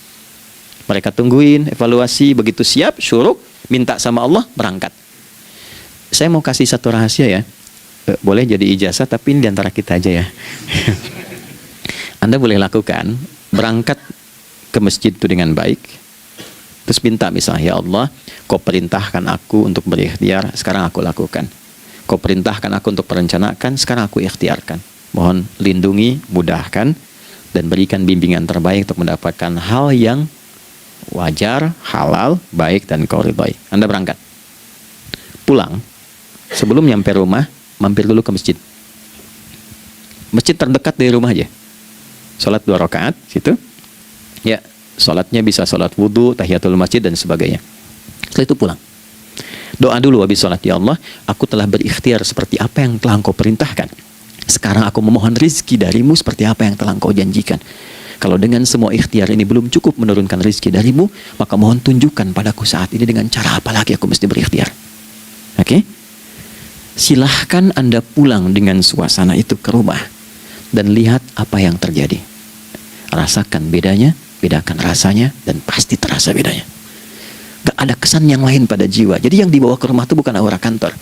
Mereka tungguin, evaluasi, begitu siap, syuruk, minta sama Allah, berangkat. Saya mau kasih satu rahasia ya. Boleh jadi ijazah, tapi ini diantara kita aja ya. Anda boleh lakukan, berangkat ke masjid itu dengan baik, terus minta misalnya, ya Allah, kau perintahkan aku untuk berikhtiar, sekarang aku lakukan. Kau perintahkan aku untuk merencanakan, sekarang aku ikhtiarkan. Mohon lindungi, mudahkan, dan berikan bimbingan terbaik untuk mendapatkan hal yang wajar, halal, baik, dan kau ridhai. Anda berangkat. Pulang, sebelum nyampe rumah, mampir dulu ke masjid. Masjid terdekat dari rumah aja. Sholat 2 rakaat, situ. Ya, sholatnya bisa sholat wudhu, tahiyatul masjid, dan sebagainya. Setelah itu pulang. Doa dulu habis sholat, ya Allah, aku telah berikhtiar seperti apa yang telah engkau perintahkan. Sekarang aku memohon rizki darimu seperti apa yang telah engkau janjikan. Kalau dengan semua ikhtiar ini belum cukup menurunkan rizki darimu, maka mohon tunjukkan padaku saat ini dengan cara apa lagi aku mesti berikhtiar. Oke? Silahkan Anda pulang dengan suasana itu ke rumah dan lihat apa yang terjadi. Rasakan bedanya, bedakan rasanya, dan pasti terasa bedanya. Gak ada kesan yang lain pada jiwa. Jadi yang dibawa ke rumah itu bukan aura kantor,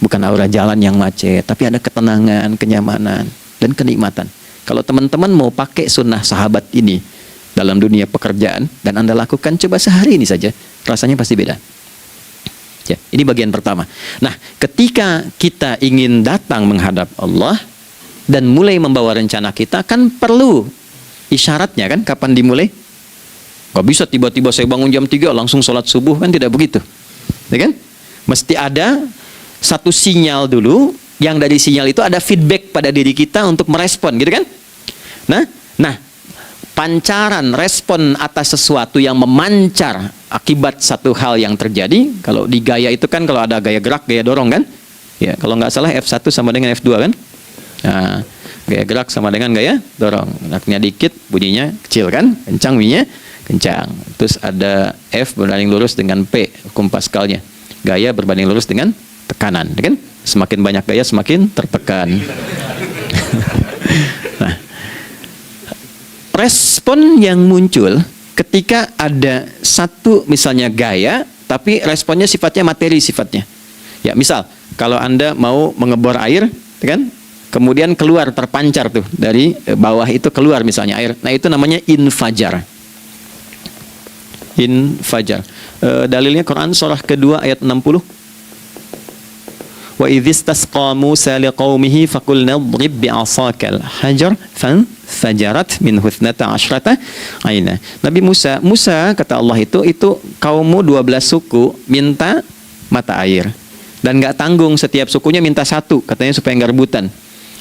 bukan aura jalan yang macet, tapi ada ketenangan, kenyamanan, dan kenikmatan. Kalau teman-teman mau pakai sunnah sahabat ini dalam dunia pekerjaan dan Anda lakukan, coba sehari ini saja, rasanya pasti beda. Ya, ini bagian pertama. Nah, ketika kita ingin datang menghadap Allah dan mulai membawa rencana kita, kan perlu isyaratnya kan, kapan dimulai? Gak bisa tiba-tiba saya bangun jam 3 langsung sholat subuh, kan tidak begitu. Ya kan? Mesti ada satu sinyal dulu, yang dari sinyal itu ada feedback pada diri kita untuk merespon, gitu kan? Nah, pancaran respon atas sesuatu yang memancar akibat satu hal yang terjadi. Kalau di gaya itu kan, kalau ada gaya gerak, gaya dorong kan? Ya, kalau nggak salah F1 sama dengan F2 kan? Nah, gaya gerak sama dengan gaya dorong. Geraknya dikit, bunyinya kecil kan? Kencang bunyinya, kencang. Terus ada F berbanding lurus dengan P, hukum Pascalnya. Gaya berbanding lurus dengan tekanan, kan? Semakin banyak gaya, semakin tertekan. Nah, respon yang muncul ketika ada satu misalnya gaya, tapi responnya sifatnya materi sifatnya. Ya, misal kalau Anda mau mengebor air, kan? Kemudian keluar terpancar tuh dari bawah itu keluar misalnya air. Nah, itu namanya infajar. Infajar. Dalilnya Quran surah kedua ayat 60. Wa idzistasqa Musa liqaumihi faqulna idrib bi'asakal hajar fanfajarat minhu 12 aina. Nabi Musa kata Allah itu kaummu 12 suku minta mata air dan enggak tanggung, setiap sukunya minta satu, katanya supaya enggak rebutan.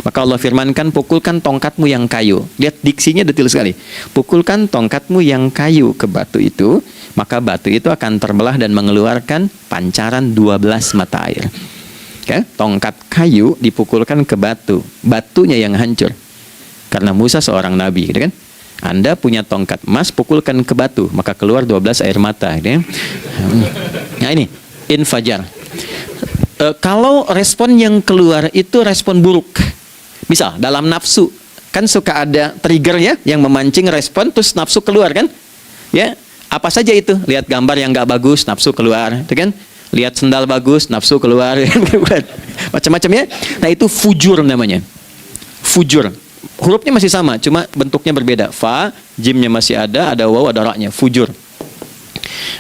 Maka Allah firmankan, pukulkan tongkatmu yang kayu. Lihat diksinya detil sekali. Pukulkan tongkatmu yang kayu ke batu itu, maka batu itu akan terbelah dan mengeluarkan pancaran 12 mata air. Okay? Tongkat kayu dipukulkan ke batu, batunya yang hancur. Karena Musa seorang nabi, gitu kan? Anda punya tongkat emas, pukulkan ke batu, maka keluar 12 air mata. Gitu kan? Nah ini, infajar. Kalau respon yang keluar itu respon buruk. Misal dalam nafsu, kan suka ada trigger ya, yang memancing respon, terus nafsu keluar kan? Ya, apa saja itu? Lihat gambar yang nggak bagus, nafsu keluar, gitu kan? Lihat sendal bagus, nafsu keluar, macam-macam ya. Nah, itu fujur namanya. Fujur. Hurufnya masih sama, cuma bentuknya berbeda. Fa, jimnya masih ada waw, ada ra-nya. Fujur.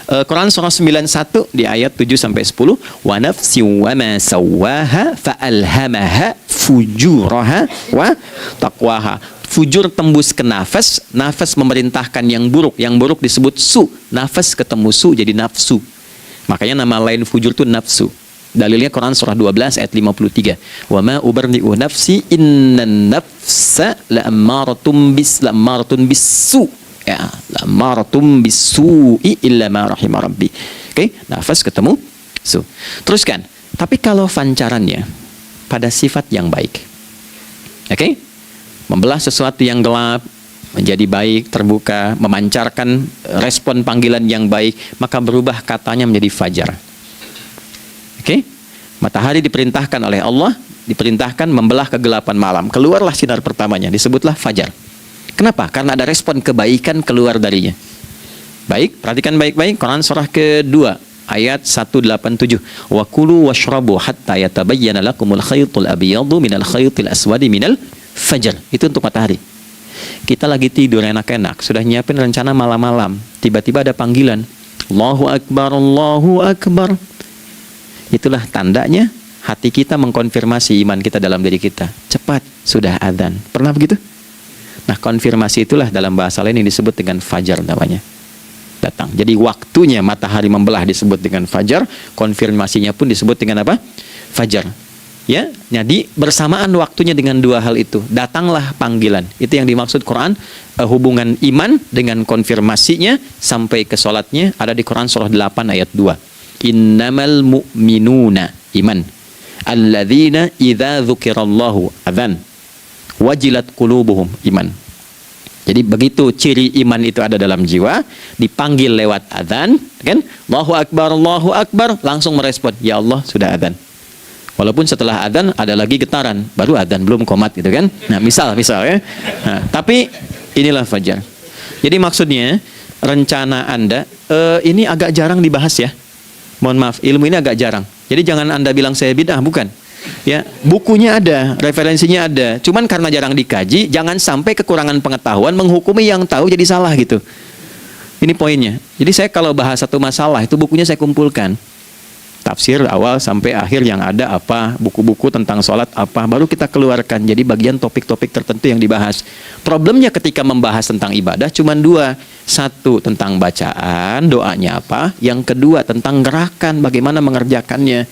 Quran surah 91 di ayat 7 sampai 10. Wa nafsi wa ma sawwaha fa alhamaha fujuraha wa taqwaha. Fujur tembus ke nafas, nafas memerintahkan yang buruk disebut su. Nafas ketemu su jadi nafsu. Makanya nama lain fujur itu nafsu. Dalilnya Quran surah 12 ayat 53. Wa ma ubarri'u nafsi innan nafsa la'ammaratun bisu. Ya, la'ammaratun bisu'i illa ma rahima rabbi. Oke, nafas ketemu su. Teruskan. Tapi kalau pancarannya pada sifat yang baik. Oke? Membelah sesuatu yang gelap menjadi baik, terbuka, memancarkan respon panggilan yang baik, maka berubah katanya menjadi fajar. Oke? Matahari diperintahkan oleh Allah, diperintahkan membelah kegelapan malam. Keluarlah sinar pertamanya, disebutlah fajar. Kenapa? Karena ada respon kebaikan keluar darinya. Baik, perhatikan baik-baik Quran surah kedua ayat 187. Wa kulu washrabu hatta yatabayyana lakumul khaytul abyadu minal khaytil aswadi minal fajr. Itu untuk matahari. Kita lagi tidur enak-enak, sudah nyiapin rencana malam-malam, tiba-tiba ada panggilan, Allahu Akbar, Allahu Akbar. Itulah tandanya hati kita mengkonfirmasi iman kita dalam diri kita. Cepat, sudah adzan. Pernah begitu? Nah, konfirmasi itulah dalam bahasa lain yang disebut dengan fajar namanya. Datang. Jadi waktunya matahari membelah disebut dengan fajar, konfirmasinya pun disebut dengan apa? Fajar. Ya, jadi bersamaan waktunya dengan dua hal itu, datanglah panggilan. Itu yang dimaksud Quran, hubungan iman dengan konfirmasinya sampai ke sholatnya ada di Quran surah 8 ayat 2. Innamal mu'minuna, iman, alladzina idza dzukirallahu adzan wajilat qulubuhum, iman. Jadi begitu ciri iman itu ada dalam jiwa, dipanggil lewat adzan, kan? Allahu Akbar, langsung merespon, ya Allah sudah adzan. Walaupun setelah adzan ada lagi getaran, baru adzan belum qomat gitu kan. Nah, misal ya. Nah, tapi inilah fajar. Jadi maksudnya rencana Anda ini agak jarang dibahas ya. Mohon maaf, ilmu ini agak jarang. Jadi jangan Anda bilang saya bid'ah, bukan. Ya, bukunya ada, referensinya ada. Cuman karena jarang dikaji, jangan sampai kekurangan pengetahuan menghukumi yang tahu jadi salah gitu. Ini poinnya. Jadi saya kalau bahas satu masalah itu bukunya saya kumpulkan. Tafsir awal sampai akhir yang ada apa, buku-buku tentang sholat apa, baru kita keluarkan jadi bagian topik-topik tertentu yang dibahas. Problemnya ketika membahas tentang ibadah cuma dua. Satu tentang bacaan, doanya apa. Yang kedua tentang gerakan, bagaimana mengerjakannya.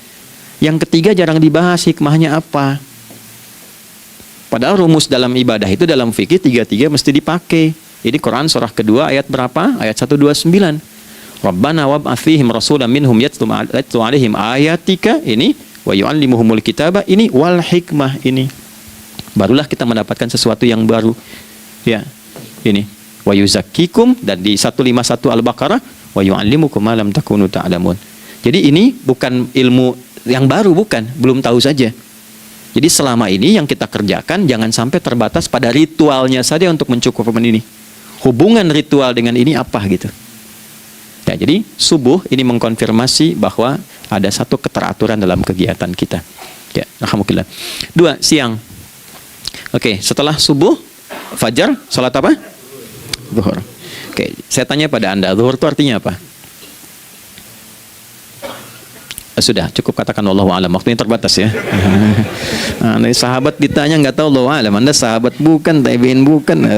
Yang ketiga jarang dibahas, hikmahnya apa. Padahal rumus dalam ibadah itu dalam fikih tiga-tiga mesti dipakai. Ini Quran surah kedua ayat berapa? Ayat 129. Rabbana wab'ats fihim rasulan minhum yatlu 'alaihim ayatika, ini wa yu'allimuhumul kitaba, ini wal hikmah, ini barulah kita mendapatkan sesuatu yang baru ya. Ini wa yuzakkikum, dan di 151 Al-Baqarah wa yu'allimukum ma lam takunu ta'lamun. Jadi ini bukan ilmu yang baru, bukan, belum tahu saja. Jadi selama ini yang kita kerjakan jangan sampai terbatas pada ritualnya saja untuk mencukupkan ini. Hubungan ritual dengan ini apa gitu. Ya, jadi subuh ini mengkonfirmasi bahwa ada satu keteraturan dalam kegiatan kita. Ya, alhamdulillah. 2, siang. Oke, setelah subuh, fajar, sholat apa? Zuhur. Oke, saya tanya pada Anda, zuhur itu artinya apa? Sudah, cukup katakan wallahu a'lam. Waktunya terbatas ya. Nah, sahabat ditanya nggak tahu wallahu a'lam. Anda sahabat bukan, tabi'in bukan.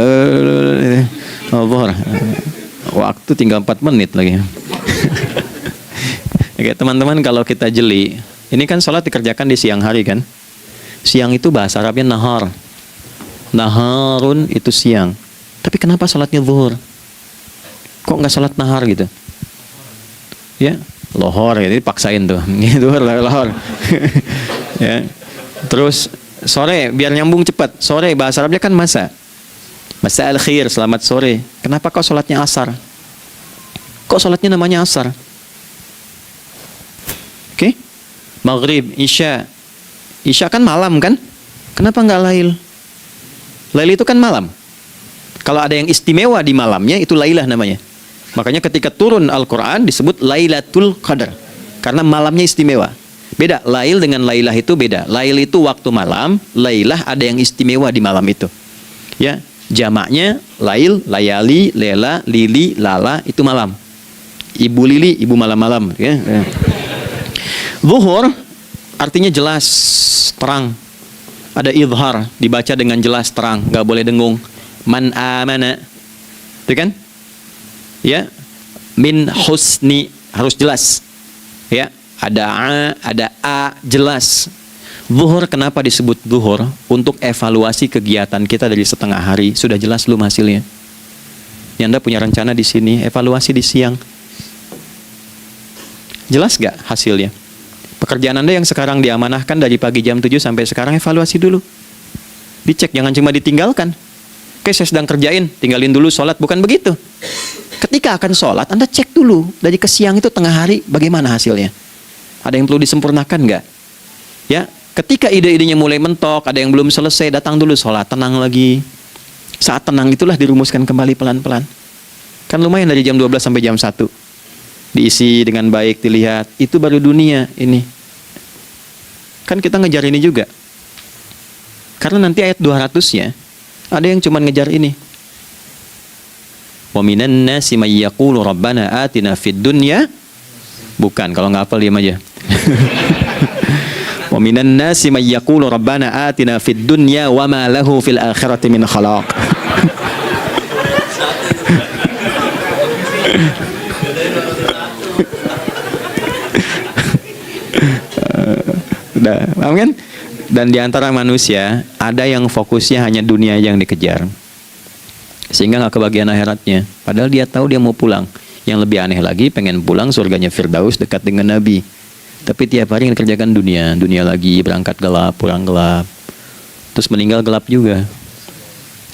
Zuhur. Waktu tinggal 4 menit lagi. Oke, teman-teman, kalau kita jeli, ini kan sholat dikerjakan di siang hari kan? Siang itu bahasa Arabnya nahar. Naharun itu siang. Tapi kenapa sholatnya zuhur? Kok nggak sholat nahar gitu? Ya, lohor ya, jadi paksain tuh. Zuhur, lohor. Ya. Terus sore, biar nyambung cepat. Sore bahasa Arabnya kan masa. Masa al-khir, selamat sore. Kenapa kau sholatnya asar? Kok sholatnya namanya asar? Oke? Maghrib, isya. Isya kan malam kan? Kenapa nggak lail? Lail itu kan malam. Kalau ada yang istimewa di malamnya, itu lailah namanya. Makanya ketika turun Al-Quran disebut Lailatul Qadar. Karena malamnya istimewa. Beda, lail dengan lailah itu beda. Lail itu waktu malam, lailah ada yang istimewa di malam itu. Ya. Jamaknya lail, layali, lela, lili, lala, itu malam. Ibu lili, ibu malam-malam ya. Zuhur artinya jelas, terang. Ada idhar, dibaca dengan jelas, terang, nggak boleh dengung. Man amana, itu kan? Ya, min husni, harus jelas. Ya, ada a, jelas. Zuhur kenapa disebut zuhur? Untuk evaluasi kegiatan kita dari setengah hari. Sudah jelas belum hasilnya? Ya, Anda punya rencana di sini, evaluasi di siang. Jelas gak hasilnya? Pekerjaan Anda yang sekarang diamanahkan dari pagi jam 7 sampai sekarang, evaluasi dulu. Dicek, jangan cuma ditinggalkan. Oke, saya sedang kerjain, tinggalin dulu sholat. Bukan begitu. Ketika akan sholat, Anda cek dulu. Dari ke siang itu tengah hari, bagaimana hasilnya? Ada yang perlu disempurnakan gak? Ya, ketika ide-idenya mulai mentok, ada yang belum selesai, datang dulu sholat, tenang lagi. Saat tenang itulah dirumuskan kembali pelan-pelan. Kan lumayan dari jam 12 sampai jam 1. diisi dengan baik, dilihat, itu baru dunia ini. Kan kita ngejar ini juga. Karena nanti ayat 200-nya ada yang cuma ngejar ini. Wa minan nasi may yaqulu rabbana atina fid dunya. Bukan, kalau nggak hafal diam aja. Wa minan nasi may yaqulu rabbana atina fid dunya wa ma lahu fil akhirati min khalaq. Udah, paham kan? Dan di antara manusia ada yang fokusnya hanya dunia yang dikejar, sehingga nggak kebagian akhiratnya. Padahal dia tahu dia mau pulang. Yang lebih aneh lagi, pengen pulang surganya Firdaus dekat dengan Nabi. Tapi tiap hari yang dikerjakan dunia, dunia lagi, berangkat gelap, pulang gelap, terus meninggal gelap juga.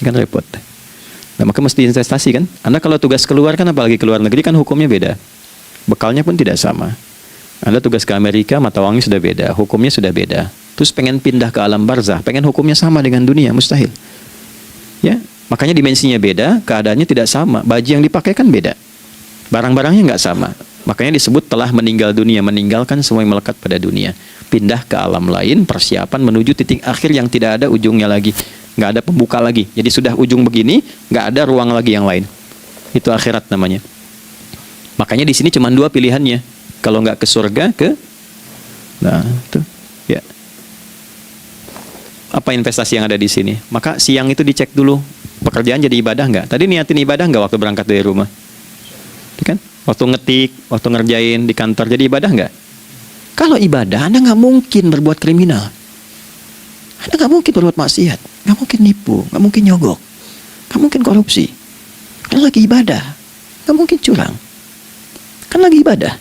Kan repot. Nah, maka mesti investasi kan. Anda kalau tugas keluar kan, apalagi keluar negeri kan hukumnya beda. Bekalnya pun tidak sama. Anda tugas ke Amerika, mata uangnya sudah beda, hukumnya sudah beda. Terus pengen pindah ke alam barzah, pengen hukumnya sama dengan dunia, mustahil. Ya, makanya dimensinya beda, keadaannya tidak sama. Baju yang dipakai kan beda. Barang-barangnya nggak sama. Makanya disebut telah meninggal dunia, meninggalkan semua yang melekat pada dunia. Pindah ke alam lain, persiapan menuju titik akhir yang tidak ada ujungnya lagi. Nggak ada pembuka lagi. Jadi sudah ujung begini, nggak ada ruang lagi yang lain. Itu akhirat namanya. Makanya di sini cuma dua pilihannya. Kalau nggak ke surga, nah itu ya. Apa investasi yang ada di sini? Maka siang itu dicek dulu, pekerjaan jadi ibadah nggak? Tadi niatin ibadah nggak waktu berangkat dari rumah? Kan? Waktu ngetik, waktu ngerjain di kantor jadi ibadah nggak? Kalau ibadah, Anda nggak mungkin berbuat kriminal. Anda nggak mungkin berbuat maksiat, nggak mungkin nipu, nggak mungkin nyogok, nggak mungkin korupsi. Kan lagi ibadah, nggak mungkin curang. Kan lagi ibadah.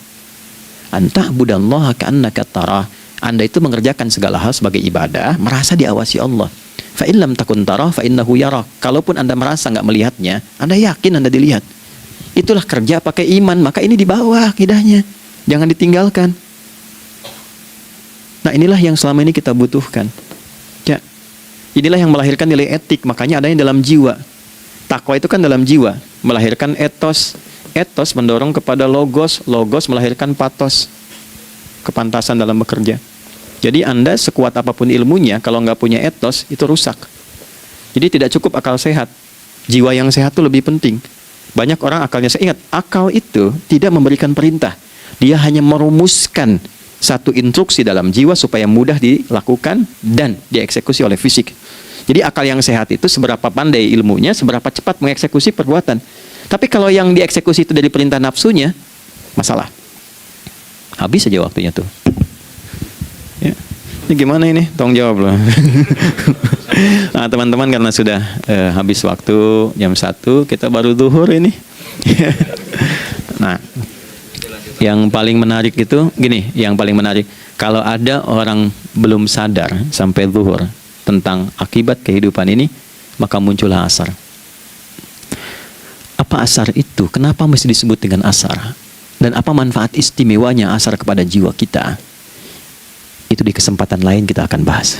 Anta budallaha ka'annaka tarah. Anda itu mengerjakan segala hal sebagai ibadah, merasa diawasi Allah. Fa in lam takun tarah fa innahu yarak. Kalaupun Anda merasa nggak melihatnya, Anda yakin Anda dilihat. Itulah kerja pakai iman, maka ini di bawah akidahnya. Jangan ditinggalkan. Nah, inilah yang selama ini kita butuhkan. Ya. Inilah yang melahirkan nilai etik, makanya adanya dalam jiwa. Takwa itu kan dalam jiwa, melahirkan etos. Etos mendorong kepada logos, logos melahirkan patos, kepantasan dalam bekerja. Jadi Anda sekuat apapun ilmunya, kalau nggak punya etos, itu rusak. Jadi tidak cukup akal sehat. Jiwa yang sehat itu lebih penting. Banyak orang akalnya, saya ingat, akal itu tidak memberikan perintah. Dia hanya merumuskan satu instruksi dalam jiwa supaya mudah dilakukan dan dieksekusi oleh fisik. Jadi akal yang sehat itu seberapa pandai ilmunya, seberapa cepat mengeksekusi perbuatan. Tapi kalau yang dieksekusi itu dari perintah nafsunya, masalah. Habis saja waktunya tuh. Ya. Ini gimana ini? Tolong jawab loh. Nah, teman-teman, karena sudah habis waktu jam 1, kita baru zuhur ini. Nah, yang paling menarik itu gini, yang paling menarik, kalau ada orang belum sadar sampai zuhur tentang akibat kehidupan ini, maka muncullah asar. Apa asar itu? Kenapa mesti disebut dengan asar? Dan apa manfaat istimewanya asar kepada jiwa kita? Itu di kesempatan lain kita akan bahas.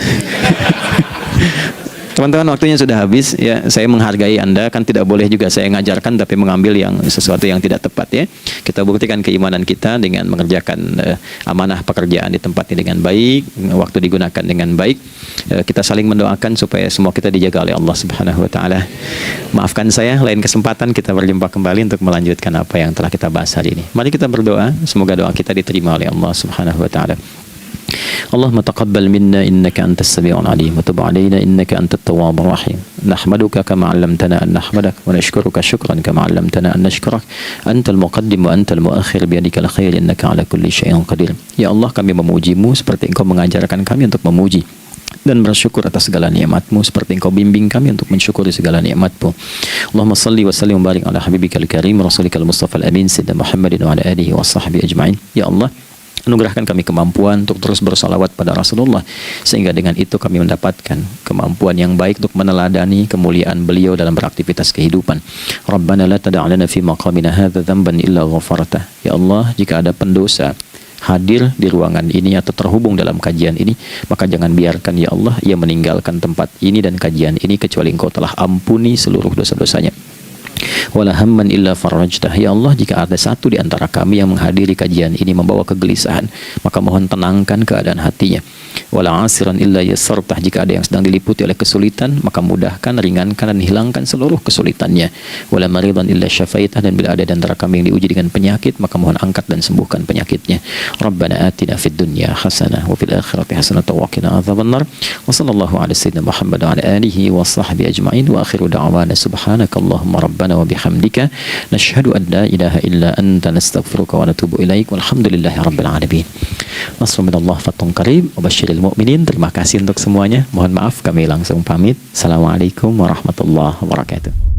Teman-teman, waktunya sudah habis ya. Saya menghargai Anda, kan tidak boleh juga saya ngajarkan tapi mengambil yang sesuatu yang tidak tepat ya. Kita buktikan keimanan kita dengan mengerjakan amanah pekerjaan di tempat ini dengan baik, waktu digunakan dengan baik. Kita saling mendoakan supaya semua kita dijaga oleh Allah Subhanahu wa taala. Maafkan saya, lain kesempatan kita berjumpa kembali untuk melanjutkan apa yang telah kita bahas hari ini. Mari kita berdoa, semoga doa kita diterima oleh Allah Subhanahu wa taala. اللهم تقبل منا إنك أنت السميع العليم وتب علينا إنك أنت التواب الرحيم نحمدك كما علمتنا أن نحمدك ونشكرك شكرا كما علمتنا أن نشكرك أنت المقدم وأنت المؤخر بيدك الخير إنك على كل شيء قدير. Ya Allah, kami memujimu seperti Engkau mengajarkan kami untuk memuji dan bersyukur atas segala nikmat-Mu seperti Engkau bimbing kami untuk mensyukuri segala nikmat-Mu. Allahumma salli wa sallim wa barik ala habibikal karim rasulikal mustafa al-amin sayyidina Muhammadin wa ala alihi wa sahbihi ajma'in. Ya Allah, anugerahkan kami kemampuan untuk terus bersalawat pada Rasulullah, sehingga dengan itu kami mendapatkan kemampuan yang baik untuk meneladani kemuliaan beliau dalam beraktivitas kehidupan. Rabbana la tada' lana fi maqamina hadza dhanban illa ghafartah. Ya Allah, jika ada pendosa hadir di ruangan ini atau terhubung dalam kajian ini, maka jangan biarkan ya Allah ia meninggalkan tempat ini dan kajian ini kecuali Engkau telah ampuni seluruh dosa-dosanya. wala hamman illa farajtah. Ya Allah, jika ada satu di antara kami yang menghadiri kajian ini membawa kegelisahan, maka mohon tenangkan keadaan hatinya. Wala asiran illa yassartah. Jika ada yang sedang diliputi oleh kesulitan, maka mudahkan, ringankan dan hilangkan seluruh kesulitannya. Wala maridan illa syafaitah. Dan bila ada di antara kami yang diuji dengan penyakit, maka mohon angkat dan sembuhkan penyakitnya. Rabbana atina fid dunya hasanah wa fil akhirati hasanah wa qina adzabannar. Wa sallallahu ala sayyidina Muhammad wa ala alihi wa sahbihi ajma'in. Wa akhiru da'wana subhanakallahumma rabbana wa bihamdika nashhadu an la ilaha illa anta nastaghfiruka wa natubu ilaik. Walhamdulillahi rabbil alamin. Nasrun minallah fathun qarib wa basyiril mu'minin. Terima kasih untuk semuanya. Mohon maaf kami langsung pamit. Assalamualaikum warahmatullahi wabarakatuh.